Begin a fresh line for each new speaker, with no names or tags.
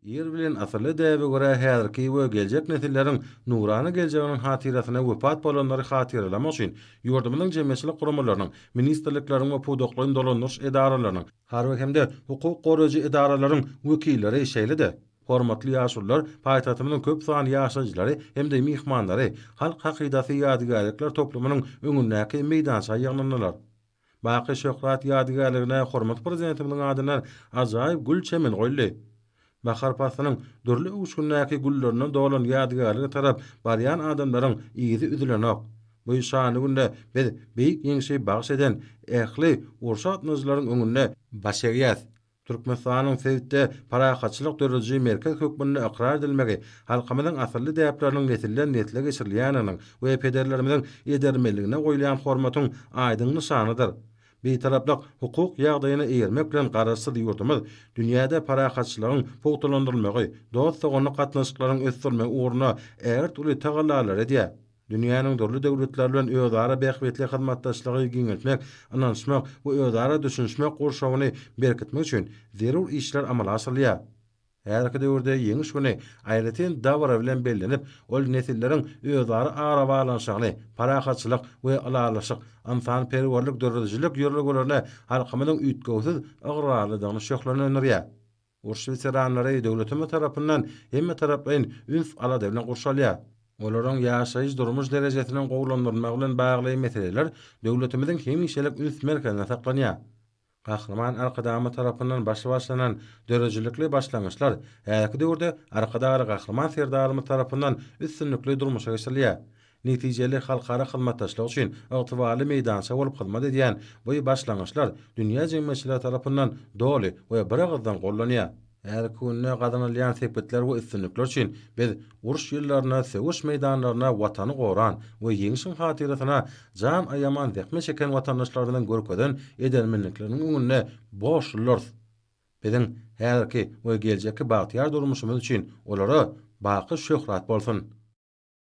Yer bilen asly däbe görä häzirki we geljek nesilleriň nurany geljeğiniň hatirasyna wepat bolanlary hatyralamak üçin ýurdumyzyň jemgyýetçilik guramalarynyň, ministrlikleriň we pudoklaryň dolanýaş edaralarynyň, har we hemde hukuk goraýjy edaralaryň wekilleri işeýledi. Hormatly ýaşurlar, paýtatymyň köp sany ýaşaýjylary hemde mihmanlary halk hakydasy ýadygarlyklar toplumynyň öňündäki meýdança ýagnandylar. Baky şöhrat ýadygarlygına hormat prezidentimiň adyna ajaýyp gül çemen goýuldy. Bahar pasynyň dürli uçgundäki güllerine dolan ýadygarlygy tarap barýan adamlaryň iýizi üzülenok. Bu şany günde biz beýik ýeňşi bagş eden ähli urşatnyjylaryň öňünde baş egýäs. Türkmenistanyň sewitde parahatçylyk döreji merkez hökmüne ikrar edilmegi, halkymyzyň asly däpleriniň nesilden nesile geçirilýäniň we pederlerimiziň edermeligine goýulan hormatyň aýdyň nyşanydyr. Bir taraplyk hukuk ýagdaýyna eýermek bilen garaşsyz ýurdumyz dünýäde parahatçylygyň pogtalandyrylmagy, dost sogony gatnaşyklaryň ösdürmek uğruna ärt uly tagallalar edýär. Dünýäniň dörli döwletleri bilen özara bähwetli hyzmatdaşlygy giňeltmek, ananşmak we özara düşünşmek gurşawyny berkitmek üçin zerur işler amala asyrylýar. Härki döwürde ýeňiş güni aýratyn dawra bilen bellenip, ol nesilleriň özara ara balanşagyny, parahatçylyk we alalaşyk, ansan perwerlik dörejilik ýörleglerine halkymyzyň üýtgewsiz agrarlydygyny şöhlenýär. Urş veteranlary döwletimiz tarapyndan hemme taraplaryň üns alady bilen gurşalýar. Olaryň ýaşaýyş durmuş derejesiniň gowlandyrylymy bilen bagly meseleler döwletimiziň hemişelik üns merkezinde saklanýar. Kahraman arkadamy tarapyndan başlanan dörejilikli başlangyçlar häzirki döwürde arkadary kahraman serdarymyz tarapyndan üstünlikli durmuşa geçirilýär. Netijeli halkara hyzmatdaşlyk üçin ygtybarly meýdança bolup hyzmat edýän bu başlangyçlar dünýä jemgyýetçileri tarapyndan doly we bir agzdan gollanýar. Her günne gazanylýan sepetler we üstünlikler üçin biz uruş ýyllaryna, söwüş meýdanlaryna watany goran we ýeňişiň hatyrasyna jan aýaman zähmet çeken watandaşlardan görkezden edenmenlikleriniň öňünde boşlurlar. Biziň häzirki we geljekki bagtyar durmuşymyz üçin olara baky şöhrat bolsun.